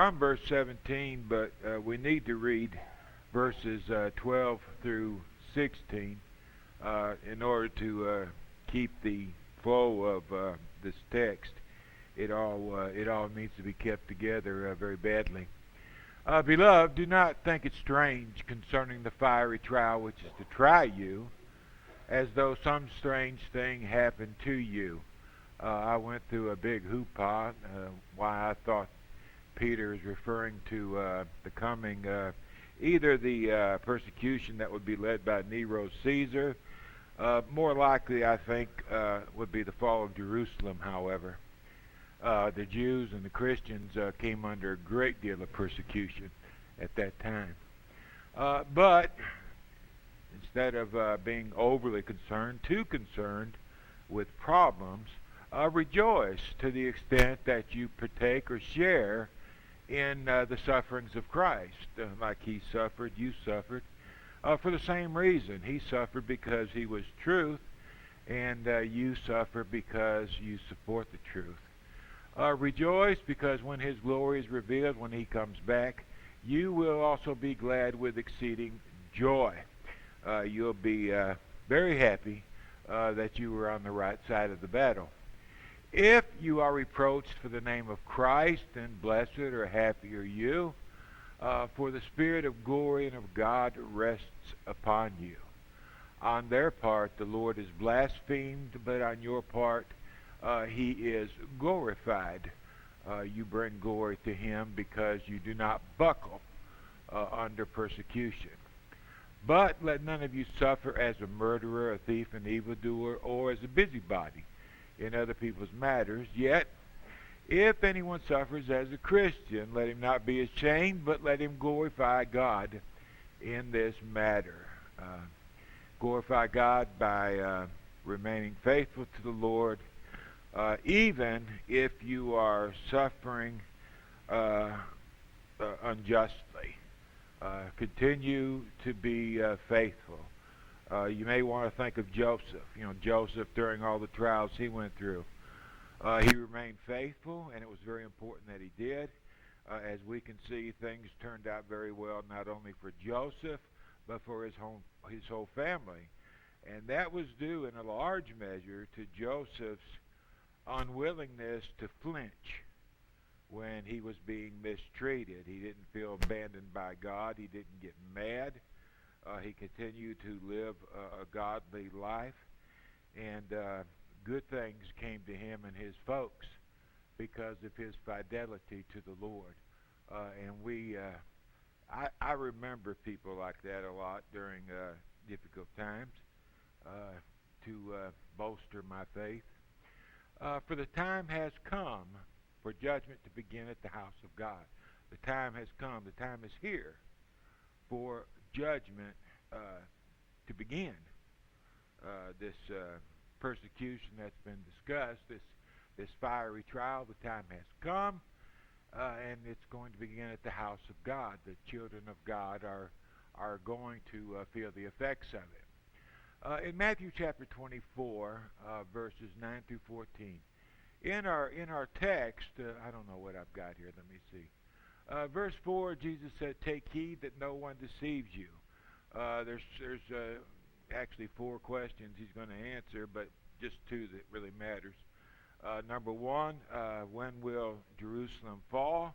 on verse 17, but we need to read verses 12 through 16 in order to keep the flow of this text. It all needs to be kept together very badly. Beloved, do not think it strange concerning the fiery trial which is to try you, as though some strange thing happened to you. I went through a big hoopah why I thought Peter is referring to the coming, either the persecution that would be led by Nero Caesar. More likely, I think, would be the fall of Jerusalem, however. The Jews and the Christians came under a great deal of persecution at that time. But instead of being overly concerned, too concerned with problems, rejoice to the extent that you partake or share in the sufferings of Christ. Like he suffered, you suffered. For the same reason, he suffered because he was truth, and you suffer because you support the truth. Rejoice because when his glory is revealed, when he comes back, you will also be glad with exceeding joy. You'll be very happy that you were on the right side of the battle. If you are reproached for the name of Christ, then blessed or happy are you, for the Spirit of glory and of God rests upon you. On their part, the Lord is blasphemed, but on your part, he is glorified. You bring glory to him because you do not buckle under persecution. But let none of you suffer as a murderer, a thief, an evildoer, or as a busybody in other people's matters. Yet, if anyone suffers as a Christian, let him not be ashamed, but let him glorify God in this matter. Glorify God by remaining faithful to the Lord, even if you are suffering unjustly. Continue to be faithful. You may want to think of Joseph. Joseph, during all the trials he went through, he remained faithful, and it was very important that he did. As we can see, things turned out very well, not only for Joseph, but for his whole family. And that was due in a large measure to Joseph's unwillingness to flinch when he was being mistreated. He didn't feel abandoned by God. He didn't get mad. He continued to live a godly life, and good things came to him and his folks because of his fidelity to the Lord. I remember people like that a lot during difficult times to bolster my faith. For the time has come for judgment to begin at the house of God. The time has come. The time is here for judgment to begin. This persecution that's been discussed, this fiery trial, the time has come, and it's going to begin at the house of God. The children of God are going to feel the effects of it. In Matthew chapter 24, verses 9 through 14, in our text, I don't know what I've got here. Let me see. Verse 4, Jesus said, "Take heed that no one deceives you." There's actually 4 questions he's going to answer, but just 2 that really matters. Number 1, when will Jerusalem fall?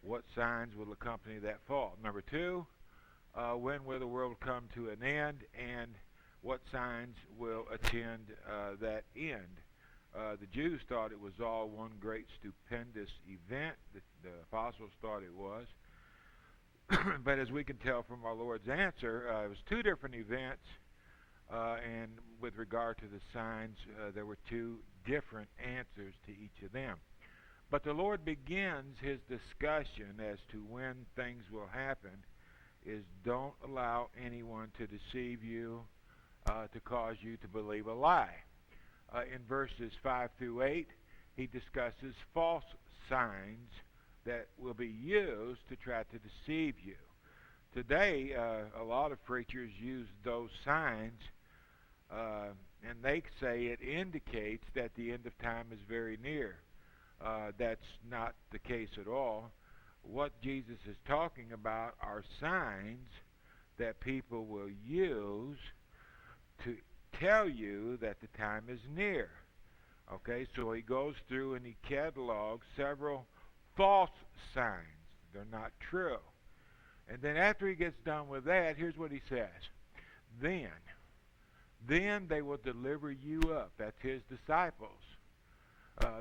What signs will accompany that fall? Number 2, when will the world come to an end, and what signs will attend that end? The Jews thought it was all one great stupendous event. The apostles thought it was. But as we can tell from our Lord's answer, it was 2 different events, and with regard to the signs, there were 2 different answers to each of them. But the Lord begins his discussion as to when things will happen is don't allow anyone to deceive you, to cause you to believe a lie. In verses 5 through 8, he discusses false signs that will be used to try to deceive you. Today, a lot of preachers use those signs, and they say it indicates that the end of time is very near. That's not the case at all. what Jesus is talking about are signs that people will use to tell you that the time is near. Okay, so he goes through and he catalogs several false signs. They're not true. And then after he gets done with that, here's what he says. Then they will deliver you up. That's his disciples.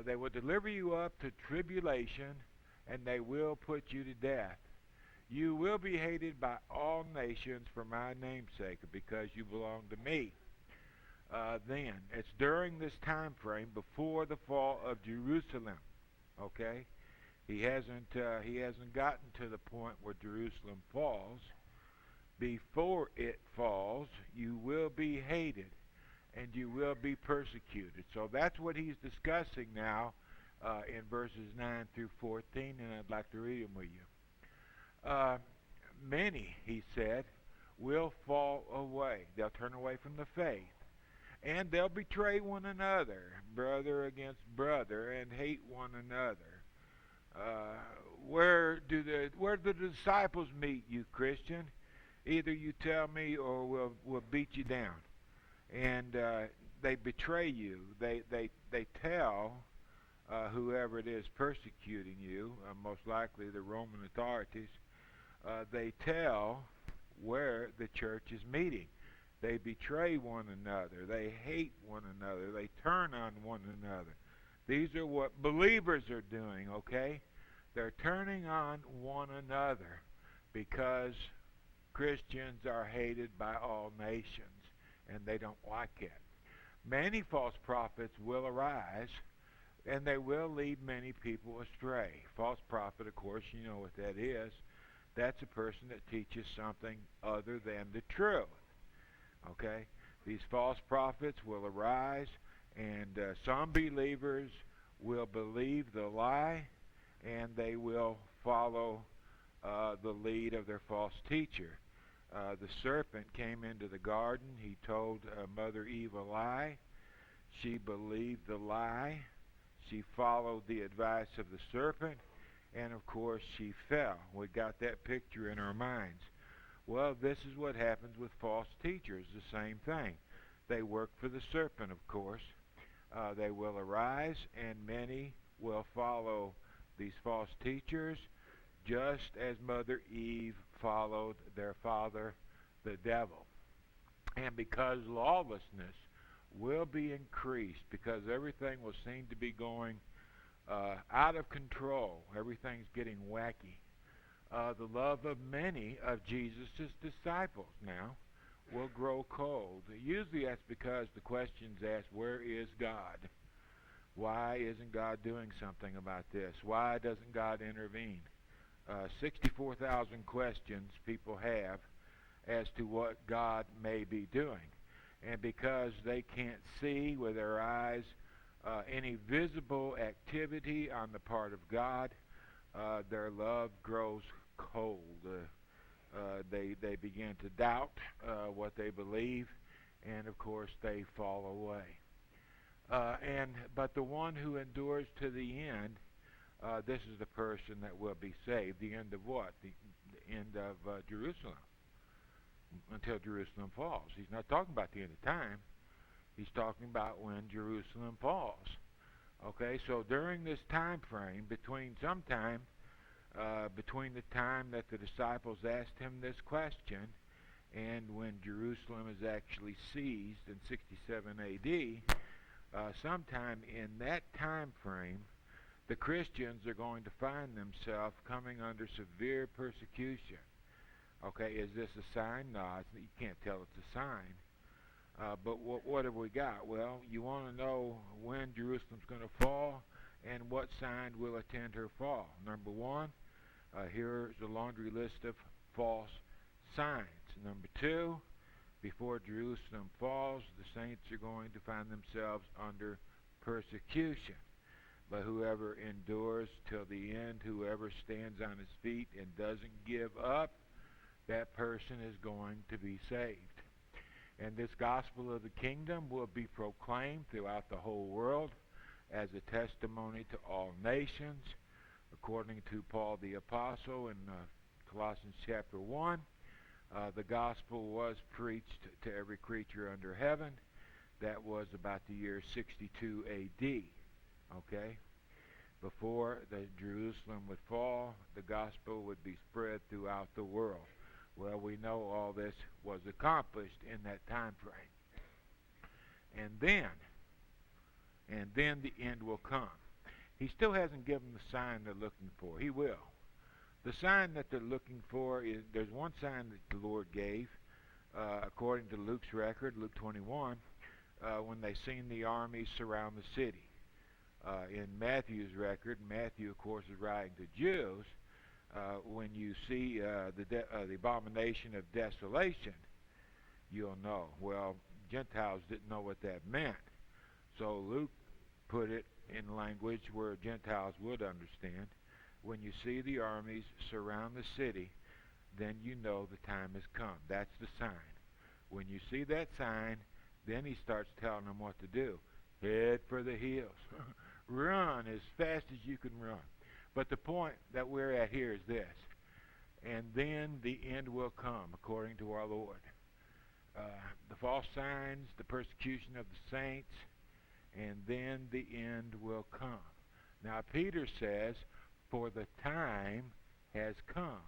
They will deliver you up to tribulation, and they will put you to death. You will be hated by all nations for my name's sake, because you belong to me. Then it's during this time frame before the fall of Jerusalem. Okay, he hasn't gotten to the point where Jerusalem falls. Before it falls, you will be hated, and you will be persecuted. So that's what he's discussing now in verses 9 through 14, and I'd like to read them with you. Many, he said, will fall away. They'll turn away from the faith. And they'll betray one another, brother against brother, and hate one another. Where do the disciples meet, you Christian? Either you tell me, or we'll beat you down. And they betray you. They tell whoever it is persecuting you, most likely the Roman authorities. They tell where the church is meeting. They betray one another. They hate one another. They turn on one another. These are what believers are doing, okay? They're turning on one another because Christians are hated by all nations, and they don't like it. Many false prophets will arise, and they will lead many people astray. False prophet, of course, you know what that is. That's a person that teaches something other than the truth. Okay? These false prophets will arise, and some believers will believe the lie, and they will follow the lead of their false teacher. The serpent came into the garden. He told Mother Eve a lie. She believed the lie. She followed the advice of the serpent, and of course she fell. We got that picture in our minds. Well, this is what happens with false teachers, the same thing. They work for the serpent, of course. They will arise, and many will follow these false teachers, just as Mother Eve followed their father, the devil. And because lawlessness will be increased, because everything will seem to be going out of control, everything's getting wacky, the love of many of Jesus' disciples now will grow cold. Usually that's because the question's asked, where is God? Why isn't God doing something about this? Why doesn't God intervene? 64,000 questions people have as to what God may be doing. And because they can't see with their eyes any visible activity on the part of God, their love grows cold. They begin to doubt what they believe, and of course they fall away. But the one who endures to the end, this is the person that will be saved. The end of what? The end of Jerusalem. Until Jerusalem falls. He's not talking about the end of time. He's talking about when Jerusalem falls. Okay, so during this time frame, between the time that the disciples asked him this question and when Jerusalem is actually seized in 67 AD, sometime in that time frame, the Christians are going to find themselves coming under severe persecution. Okay, is this a sign? No, you can't tell it's a sign. But what have we got? Well, you want to know when Jerusalem's going to fall and what sign will attend her fall. Number one, here's a laundry list of false signs. Number two, before Jerusalem falls, the saints are going to find themselves under persecution. But whoever endures till the end, whoever stands on his feet and doesn't give up, that person is going to be saved. And this gospel of the kingdom will be proclaimed throughout the whole world as a testimony to all nations. Of according to Paul the Apostle in Colossians chapter 1. The gospel was preached to every creature under heaven. That was about the year 62 A.D., okay? Before the Jerusalem would fall, the gospel would be spread throughout the world. Well, we know all this was accomplished in that time frame. And then the end will come. He still hasn't given the sign they're looking for. He will. The sign that they're looking for is, there's one sign that the Lord gave, according to Luke's record, Luke 21, when they seen the armies surround the city. In Matthew's record, Matthew, of course, is writing to Jews, when you see the abomination of desolation, you'll know. Well, Gentiles didn't know what that meant. So Luke put it in language where Gentiles would understand. When you see the armies surround the city, then you know the time has come. That's the sign. When you see that sign, then he starts telling them what to do. Head for the hills. Run as fast as you can run. But the point that we're at here is this. And then the end will come, according to our Lord. The false signs, the persecution of the saints, and then the end will come. Now Peter says, for the time has come.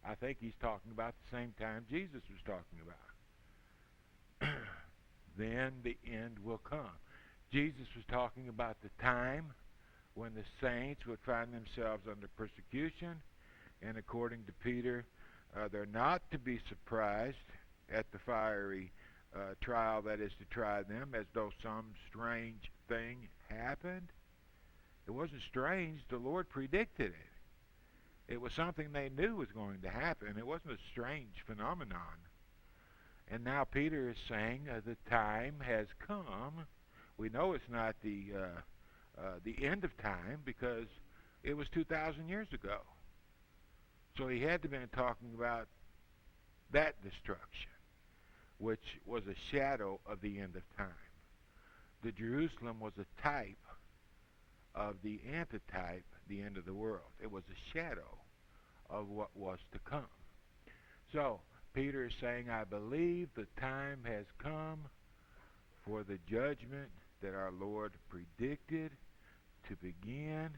I think he's talking about the same time Jesus was talking about. Then the end will come. Jesus was talking about the time when the saints would find themselves under persecution, and according to Peter, they're not to be surprised at the fiery trial that is to try them, as though some strange thing happened. It wasn't strange. The Lord predicted it. It was something they knew was going to happen. It wasn't a strange phenomenon. And now Peter is saying the time has come. We know it's not the end of time, because it was 2,000 years ago. So he had to have been talking about that destruction, which was a shadow of the end of time. The Jerusalem was a type of the antitype, the end of the world. It was a shadow of what was to come. So Peter is saying, I believe the time has come for the judgment that our Lord predicted to begin.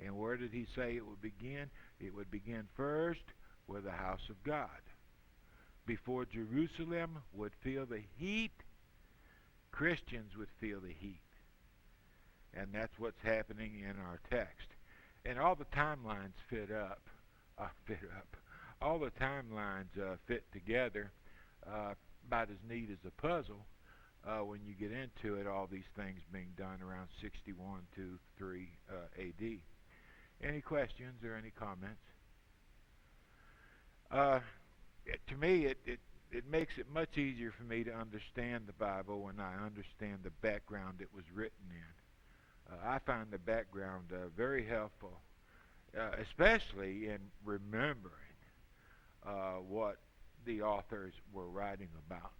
And where did he say it would begin? It would begin first with the house of God. Before Jerusalem would feel the heat, Christians would feel the heat. And that's what's happening in our text. And all the timelines fit up. All the timelines fit together about as neat as a puzzle when you get into it, all these things being done around 61 to 3 A.D. Any questions or any comments? To me, it makes it much easier for me to understand the Bible when I understand the background it was written in. I find the background very helpful, especially in remembering what the authors were writing about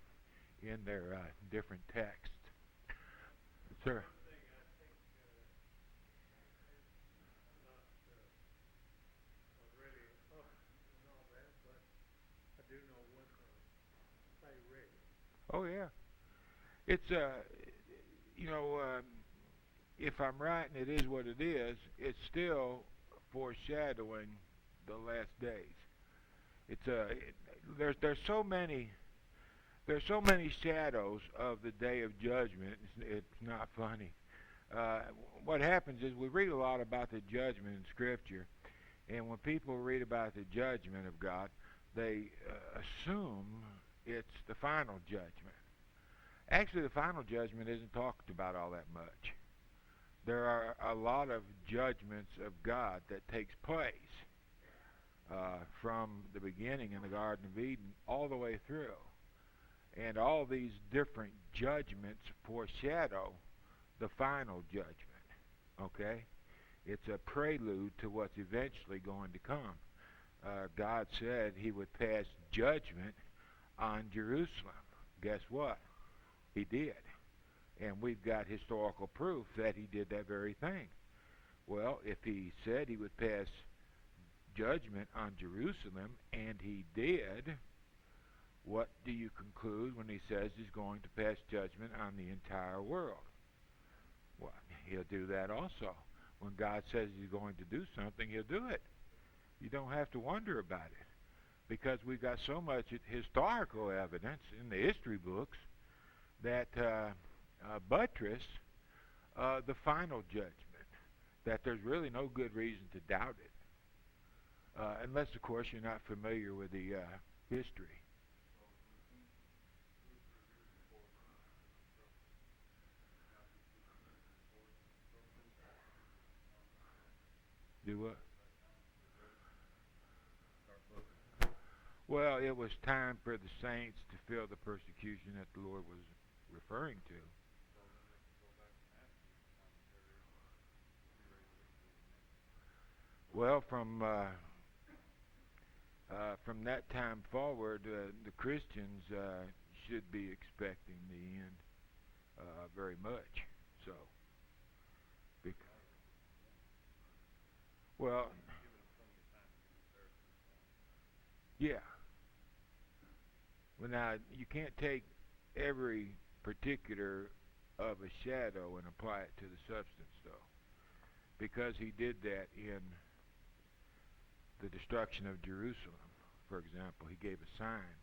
in their different texts. Sir? Oh yeah, it's if I'm right and it is what it is, it's still foreshadowing the last days. It's there's so many shadows of the day of judgment. It's not funny. What happens is we read a lot about the judgment in Scripture, and when people read about the judgment of God, they assume it's the final judgment. Actually, the final judgment isn't talked about all that much. There are a lot of judgments of God that takes place from the beginning in the Garden of Eden all the way through. And all these different judgments foreshadow the final judgment. Okay? It's a prelude to what's eventually going to come. God said he would pass judgment on Jerusalem. Guess what? He did. And we've got historical proof that he did that very thing. Well, if he said he would pass judgment on Jerusalem, and he did, what do you conclude when he says he's going to pass judgment on the entire world? Well, he'll do that also. When God says he's going to do something, he'll do it. You don't have to wonder about it, because we've got so much historical evidence in the history books that buttress the final judgment, that there's really no good reason to doubt it, unless, of course, you're not familiar with the history. Do what? Well, it was time for the saints to feel the persecution that the Lord was referring to. Well, from that time forward, the Christians should be expecting the end very much. So, bec- well, yeah. Well, now you can't take every particular of a shadow and apply it to the substance, though, because he did that in the destruction of Jerusalem. For example, he gave a sign.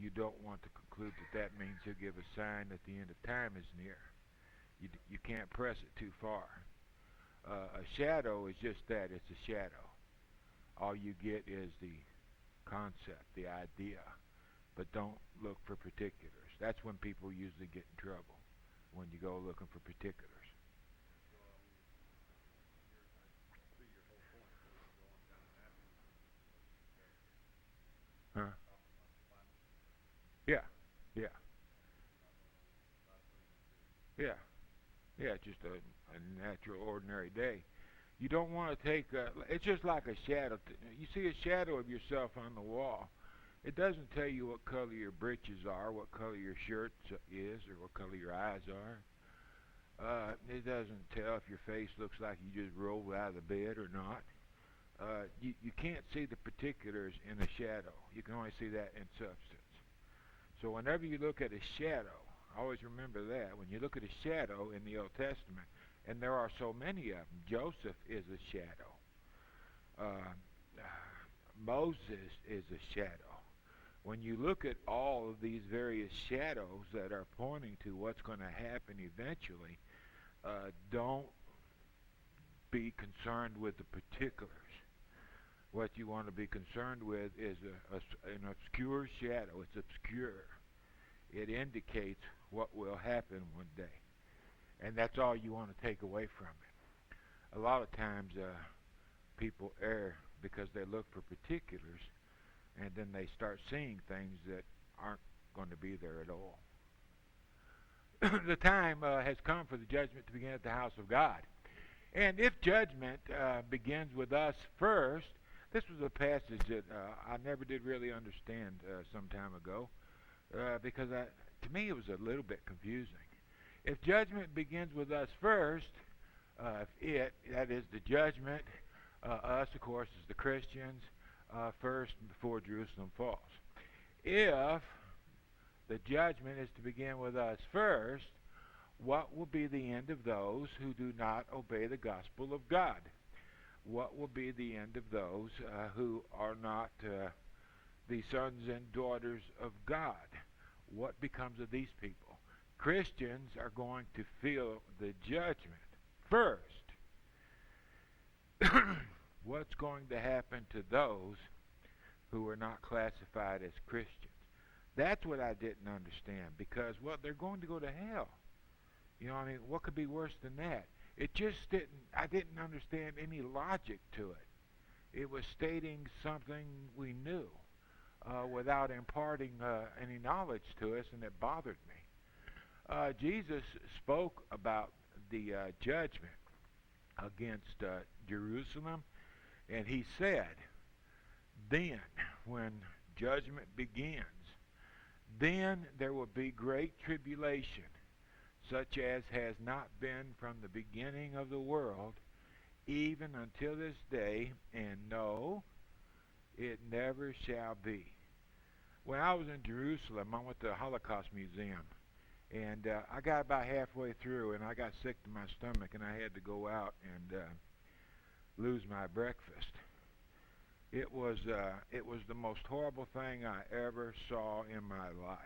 You don't want to conclude that that means he'll give a sign that the end of time is near. You can't press it too far. A shadow is just that. It's a shadow. All you get is the concept, the idea. But don't look for particulars. That's when people usually get in trouble, when you go looking for particulars. Huh? Yeah, yeah, yeah, yeah. Just a natural, ordinary day. You don't want to take. It's just like a shadow. You see a shadow of yourself on the wall. It doesn't tell you what color your breeches are, what color your shirt is, or what color your eyes are. It doesn't tell if your face looks like you just rolled out of the bed or not. You can't see the particulars in a shadow. You can only see that in substance. So whenever you look at a shadow, always remember that. When you look at a shadow in the Old Testament, and there are so many of them, Joseph is a shadow. Uh, Moses is a shadow. When you look at all of these various shadows that are pointing to what's going to happen eventually, don't be concerned with the particulars. What you want to be concerned with is an obscure shadow. It's obscure. It indicates what will happen one day. And that's all you want to take away from it. A lot of times people err because they look for particulars, and then they start seeing things that aren't going to be there at all. The time has come for the judgment to begin at the house of God. And if judgment begins with us first, this was a passage that I never did really understand some time ago, because to me it was a little bit confusing. If judgment begins with us first, that is the judgment, us of course is the Christians, first before Jerusalem falls. If the judgment is to begin with us first, what will be the end of those who do not obey the gospel of God? What will be the end of those who are not the sons and daughters of God? What becomes of these people? Christians are going to feel the judgment first. What's going to happen to those who are not classified as Christians? That's what I didn't understand, because, well, they're going to go to hell. You know, I mean, what could be worse than that? It just I didn't understand any logic to it. It was stating something we knew without imparting any knowledge to us, and it bothered me. Jesus spoke about the judgment against Jerusalem, and he said, then, when judgment begins, then there will be great tribulation, such as has not been from the beginning of the world, even until this day, and no, it never shall be. When I was in Jerusalem, I went to the Holocaust Museum, and I got about halfway through, and I got sick to my stomach, and I had to go out and lose my breakfast. It was the most horrible thing I ever saw in my life.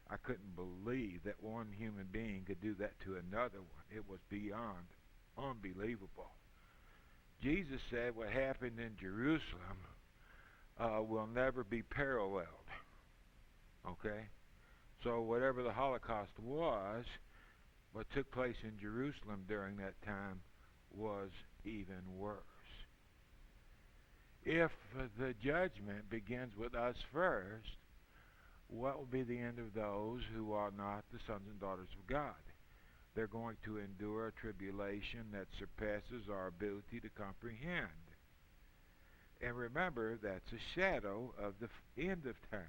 I couldn't believe that one human being could do that to another one. It was beyond unbelievable. Jesus said what happened in Jerusalem will never be paralleled. Okay? So whatever the Holocaust was, what took place in Jerusalem during that time was even worse. If the judgment begins with us first, what will be the end of those who are not the sons and daughters of God? They're going to endure a tribulation that surpasses our ability to comprehend. And remember, that's a shadow of the end of time.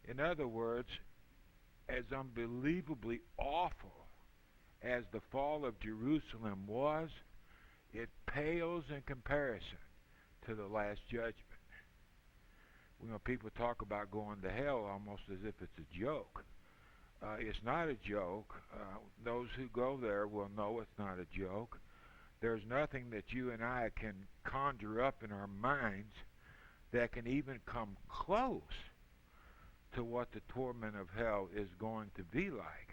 In other words, as unbelievably awful as the fall of Jerusalem was, it pales in comparison to the last judgment. You know, people talk about going to hell almost as if it's a joke. It's not a joke. Those who go there will know it's not a joke. There's nothing that you and I can conjure up in our minds that can even come close to what the torment of hell is going to be like.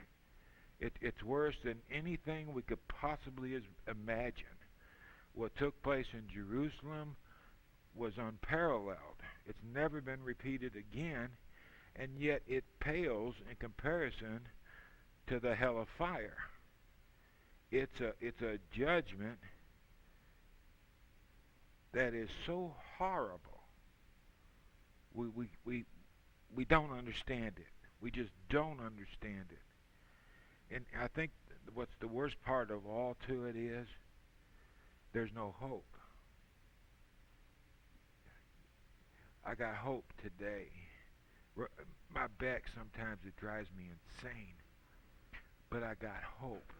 It's worse than anything we could possibly imagine. What took place in Jerusalem was unparalleled. It's never been repeated again, and yet it pales in comparison to the hell of fire. It's a judgment that is so horrible. We don't understand it. We just don't understand it. And I think what's the worst part of all to it is there's no hope. I got hope today. My back sometimes it drives me insane. But I got hope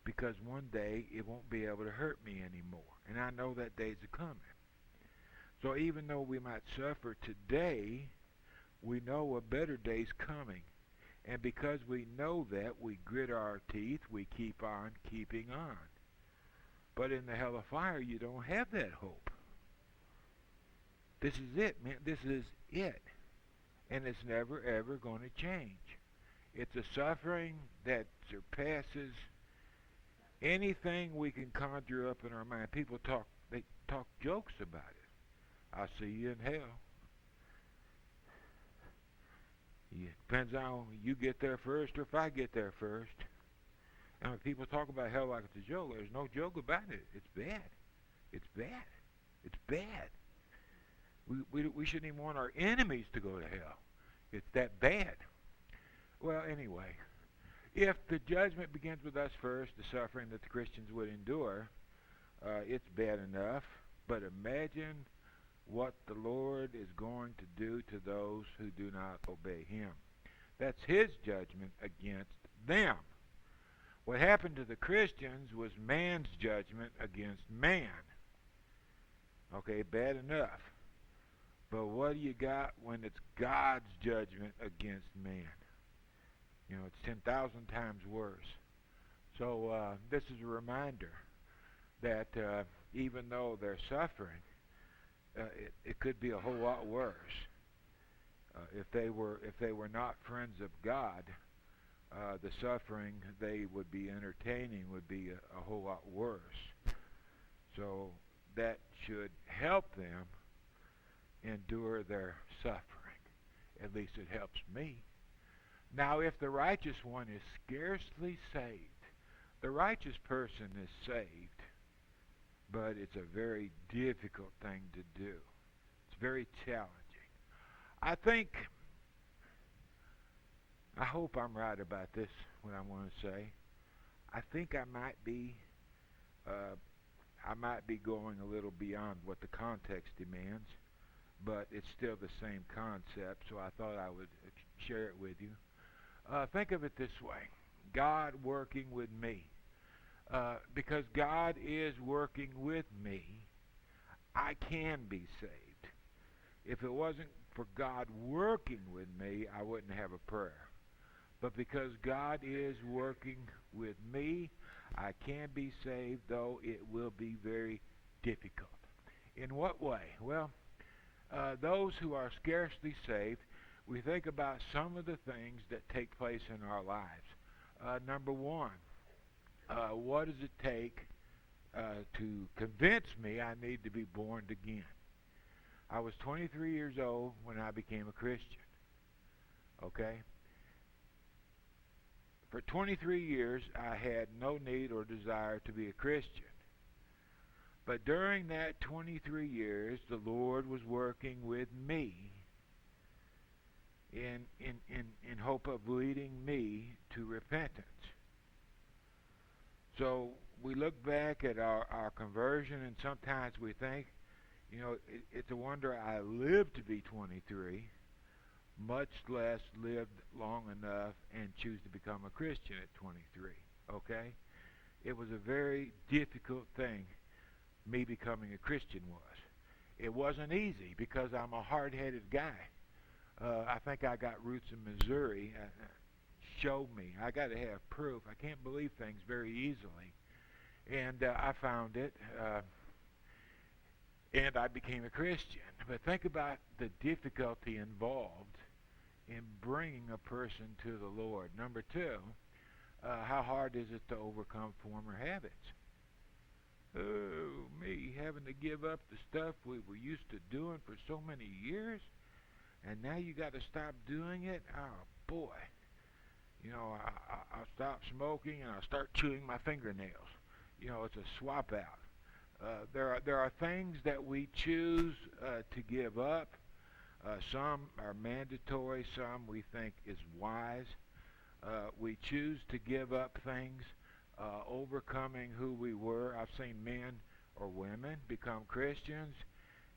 because one day it won't be able to hurt me anymore. And I know that day's coming. So even though we might suffer today, we know a better day's coming. And because we know that, we grit our teeth, we keep on keeping on. But in the hell of fire, you don't have that hope. This is it, man. This is it. And it's never, ever going to change. It's a suffering that surpasses anything we can conjure up in our mind. People they talk jokes about it. I'll see you in hell. It depends on you get there first or if I get there first. And when people talk about hell like it's a joke, there's no joke about it. It's bad. It's bad. It's bad. We shouldn't even want our enemies to go to hell. It's that bad. Well, anyway, if the judgment begins with us first, the suffering that the Christians would endure, it's bad enough. But imagine what the Lord is going to do to those who do not obey Him. That's His judgment against them. What happened to the Christians was man's judgment against man. Okay, bad enough. But what do you got when it's God's judgment against man? You know, it's 10,000 times worse. So this is a reminder that even though they're suffering, it could be a whole lot worse. If they were not friends of God, the suffering they would be entertaining would be a whole lot worse. So that should help them endure their suffering. At least it helps me. Now, if the righteous one is scarcely saved, the righteous person is saved, but it's a very difficult thing to do. It's very challenging. I hope I'm right about this, what I want to say. I think I might be going a little beyond what the context demands, but it's still the same concept, so I thought I would share it with you. Think of it this way. God working with me. because God is working with me, I can be saved. If it wasn't for God working with me, I wouldn't have a prayer. But because God is working with me, I can be saved, though it will be very difficult. In what way? Well, those who are scarcely saved, we think about some of the things that take place in our lives. Number one, what does it take to convince me I need to be born again? I was 23 years old when I became a Christian. Okay? For 23 years, I had no need or desire to be a Christian. But during that 23 years, the Lord was working with me in hope of leading me to repentance. So we look back at our conversion, and sometimes we think, it's a wonder I lived to be 23, much less lived long enough and choose to become a Christian at 23. Okay? It was a very difficult thing, me becoming a Christian was. It wasn't easy because I'm a hard-headed guy. I think I got roots in Missouri. Show me. I got to have proof. I can't believe things very easily. And I found it, and I became a Christian. But think about the difficulty involved in bringing a person to the Lord. Number two, how hard is it to overcome former habits? Oh, me, having to give up the stuff we were used to doing for so many years, and now you got to stop doing it? Oh, boy. I'll stop smoking and I'll start chewing my fingernails. It's a swap out. There are things that we choose to give up. Some are mandatory, some we think is wise. We choose to give up things, overcoming who we were. I've seen men or women become Christians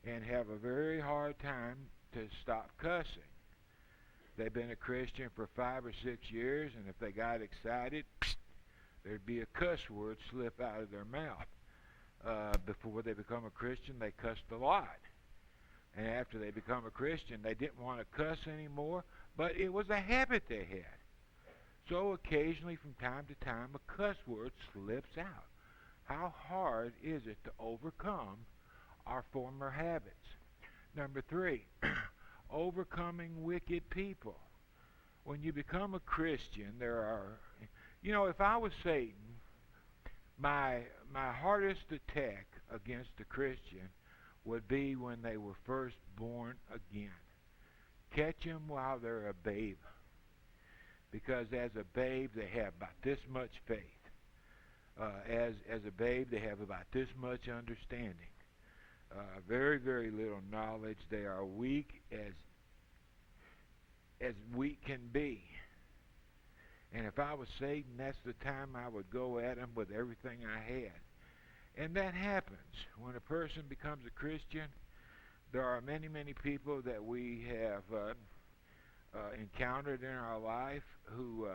and have a very hard time to stop cussing. They've been a Christian for 5 or 6 years, and if they got excited, there'd be a cuss word slip out of their mouth. Before they become a Christian, they cussed a lot. And after they become a Christian, they didn't want to cuss anymore, but it was a habit they had. So occasionally, from time to time, a cuss word slips out. How hard is it to overcome our former habits? Number three, overcoming wicked people. When you become a Christian, there are, if I was Satan, my hardest attack against a Christian would be when they were first born again. Catch them while they're a babe. Because as a babe, they have about this much faith. As a babe, they have about this much understanding. Very, very little knowledge. They are weak as weak can be. And if I was Satan, that's the time I would go at him with everything I had. And that happens. When a person becomes a Christian, there are many, many people that we have encountered in our life who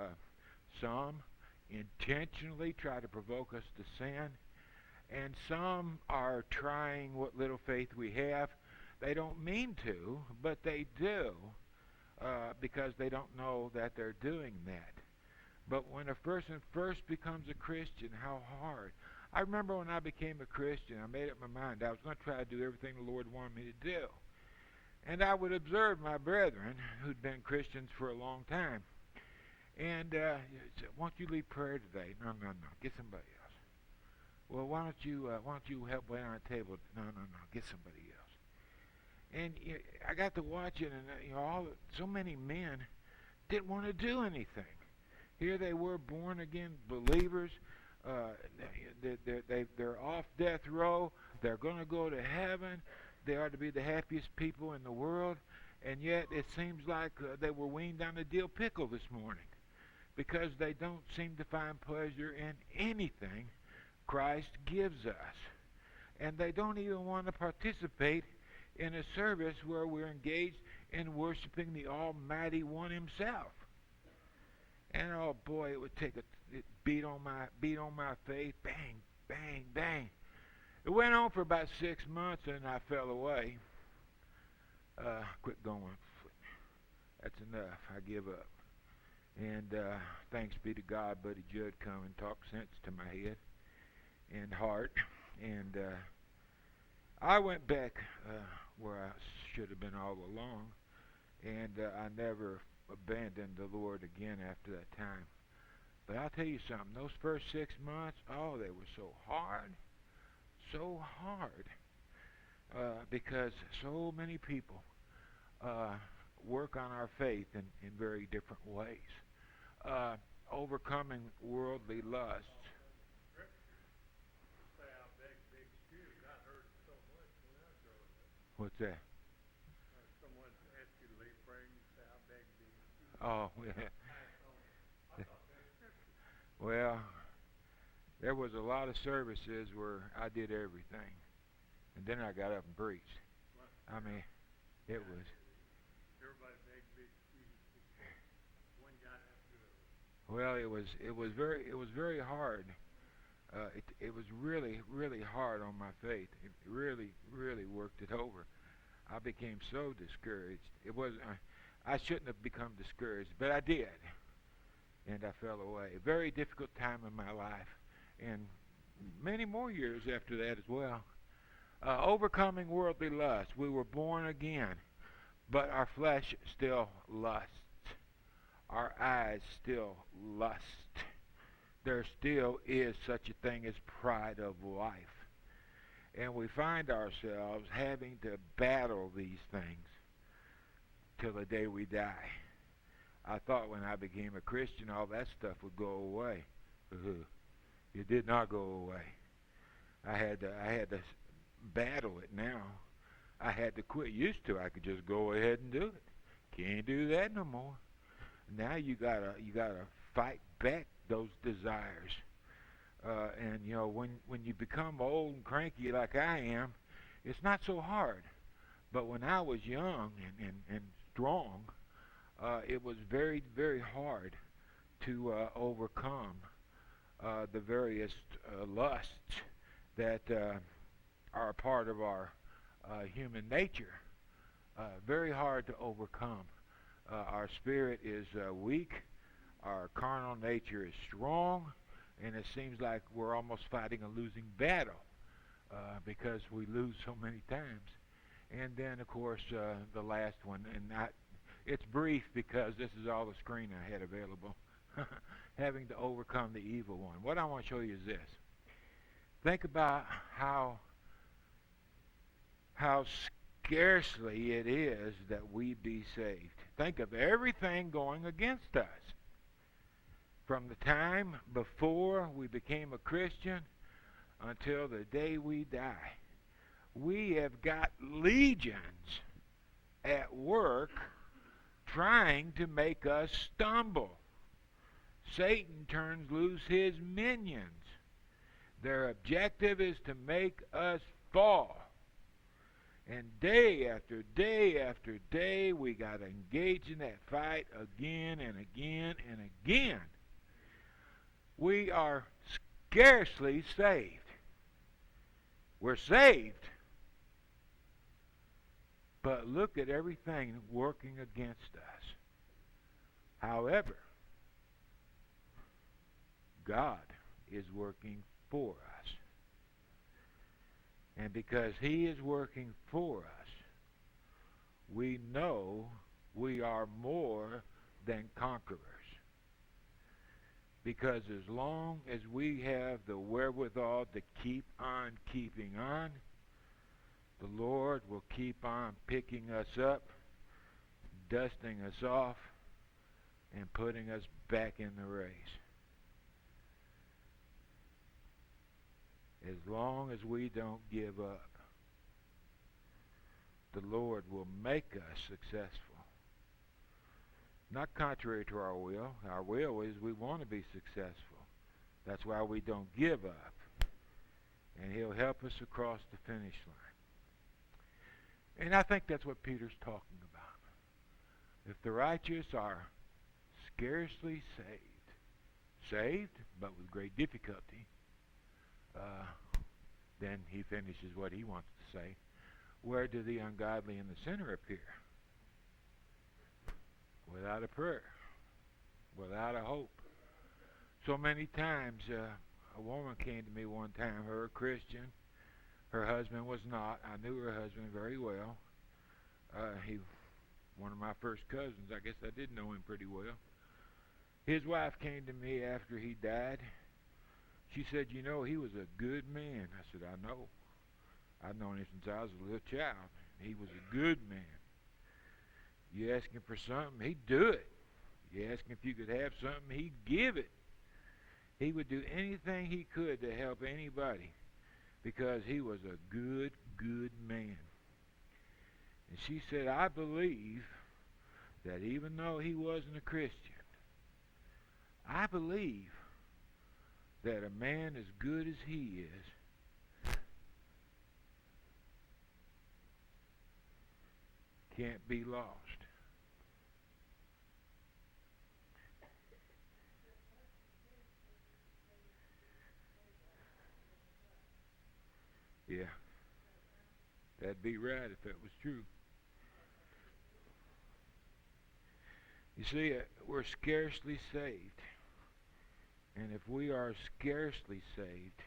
some intentionally try to provoke us to sin, and some are trying what little faith we have. They don't mean to, but they do because they don't know that they're doing that. But when a person first becomes a Christian, how hard. I remember when I became a Christian, I made up my mind I was going to try to do everything the Lord wanted me to do. And I would observe my brethren who'd been Christians for a long time. And said, won't you lead prayer today? No, get somebody else. Well, why don't you help wait on the table? No, get somebody else. And I got to watching, and so many men didn't want to do anything. Here they were, born again believers. They're off death row. They're going to go to heaven. They are to be the happiest people in the world. And yet it seems like they were weaned on a dill pickle this morning because they don't seem to find pleasure in anything Christ gives us. And they don't even want to participate in a service where we're engaged in worshiping the Almighty One Himself. And oh boy, it would take it beat on my face, bang, bang, bang. It went on for about 6 months, and I fell away. Quit going. That's enough. I give up. And thanks be to God, Buddy Judd come and talk sense to my head and heart. And I went back where I should have been all along, and I never abandoned the Lord again after that time. But I'll tell you something, those first 6 months, oh, they were so hard, because so many people uh, work on our faith in very different ways. Uh, Overcoming worldly lusts. What's that? Someone asked you to leave praying, you say, I beg thee. Oh, yeah. Well, there was a lot of services where I did everything, and then I got up and preached. I mean, it was. Everybody begged me, one guy after the other. Well, it was very hard. It was really hard on my faith. It really worked it over. I became so discouraged. It was I shouldn't have become discouraged, but I did, and I fell away. A very difficult time in my life, and many more years after that as well. Overcoming worldly lust. We were born again, but our flesh still lusts. Our eyes still lust. There still is such a thing as pride of life. And we find ourselves having to battle these things till the day we die. I thought when I became a Christian all that stuff would go away. It did not go away. I had to battle it now. I had to quit. Used to I could just go ahead and do it. Can't do that no more. Now you gotta fight back those desires. And you know, when you become old and cranky like I am, it's not so hard. But when I was young and strong, it was very hard to overcome the various lusts that are a part of our human nature. Very hard to overcome. Our spirit is weak. Our carnal nature is strong, and it seems like we're almost fighting a losing battle because we lose so many times. And then, of course, the last one, and it's brief because this is all the screen I had available, having to overcome the evil one. What I want to show you is this. Think about how scarcely it is that we be saved. Think of everything going against us. From the time before we became a Christian until the day we die, we have got legions at work trying to make us stumble. Satan turns loose his minions. Their objective is to make us fall. And day after day after day, we got to engage in that fight again and again and again. We are scarcely saved. We're saved, but look at everything working against us. However, God is working for us. And because He is working for us, we know we are more than conquerors. Because as long as we have the wherewithal to keep on keeping on, the Lord will keep on picking us up, dusting us off, and putting us back in the race. As long as we don't give up, the Lord will make us successful. Not contrary to our will. Our will is we want to be successful. That's why we don't give up. And He'll help us across the finish line. And I think that's what Peter's talking about. If the righteous are scarcely saved. Saved, but with great difficulty. Then he finishes what he wants to say. Where do the ungodly and the sinner appear? Without a prayer, without a hope. So many times, a woman came to me one time, her a Christian, her husband was not. I knew her husband very well. He, one of my first cousins, I guess I did know him pretty well. His wife came to me after he died. She said, you know, he was a good man. I said, I know. I've known him since I was a little child. He was a good man. You ask him for something, he'd do it. You ask him if you could have something, he'd give it. He would do anything he could to help anybody because he was a good, good man. And she said, I believe that even though he wasn't a Christian, I believe that a man as good as he is can't be lost. Yeah, that'd be right if that was true. You see, we're scarcely saved. And if we are scarcely saved,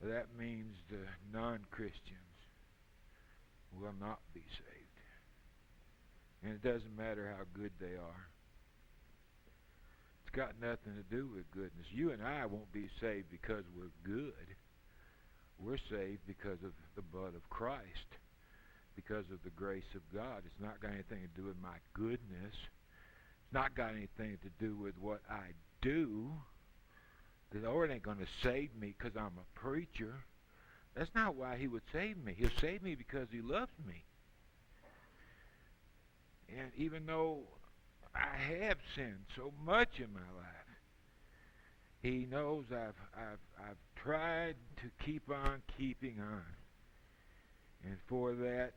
that means the non-Christians will not be saved. And it doesn't matter how good they are. It's got nothing to do with goodness. You and I won't be saved because we're good. We're saved because of the blood of Christ, because of the grace of God. It's not got anything to do with my goodness. It's not got anything to do with what I do. The Lord ain't going to save me because I'm a preacher. That's not why he would save me. He'll save me because he loves me. And even though I have sinned so much in my life, he knows I've tried to keep on keeping on. And for that,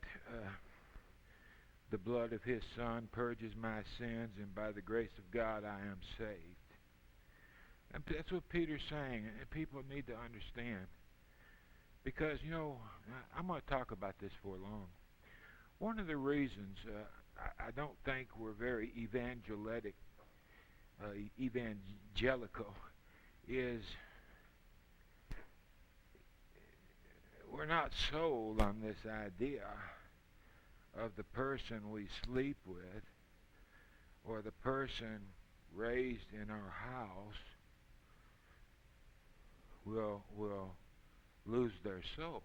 the blood of his Son purges my sins, and by the grace of God I am saved. And that's what Peter's saying, and people need to understand. Because, you know, I'm going to talk about this for long. One of the reasons I don't think we're very evangelical is we're not sold on this idea of the person we sleep with or the person raised in our house will lose their soul.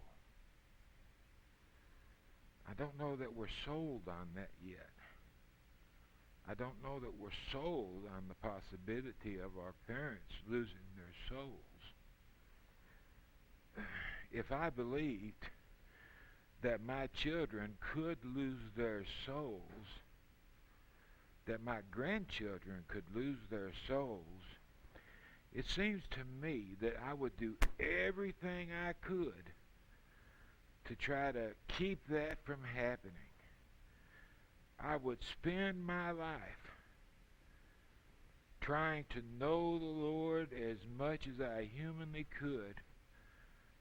I don't know that we're sold on that yet. I don't know that we're sold on the possibility of our parents losing their souls. If I believed that my children could lose their souls, that my grandchildren could lose their souls, it seems to me that I would do everything I could to try to keep that from happening. I would spend my life trying to know the Lord as much as I humanly could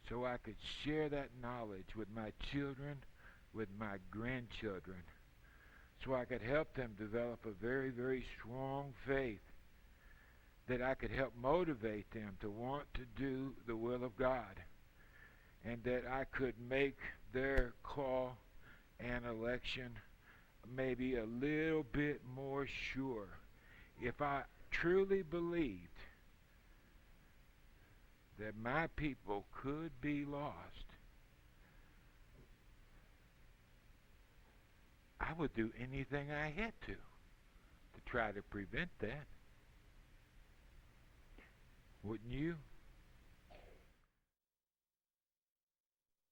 so I could share that knowledge with my children, with my grandchildren, so I could help them develop a very, very strong faith, that I could help motivate them to want to do the will of God, and that I could make their call and election maybe a little bit more sure. If I truly believed that my people could be lost, I would do anything I had to try to prevent that. Wouldn't you?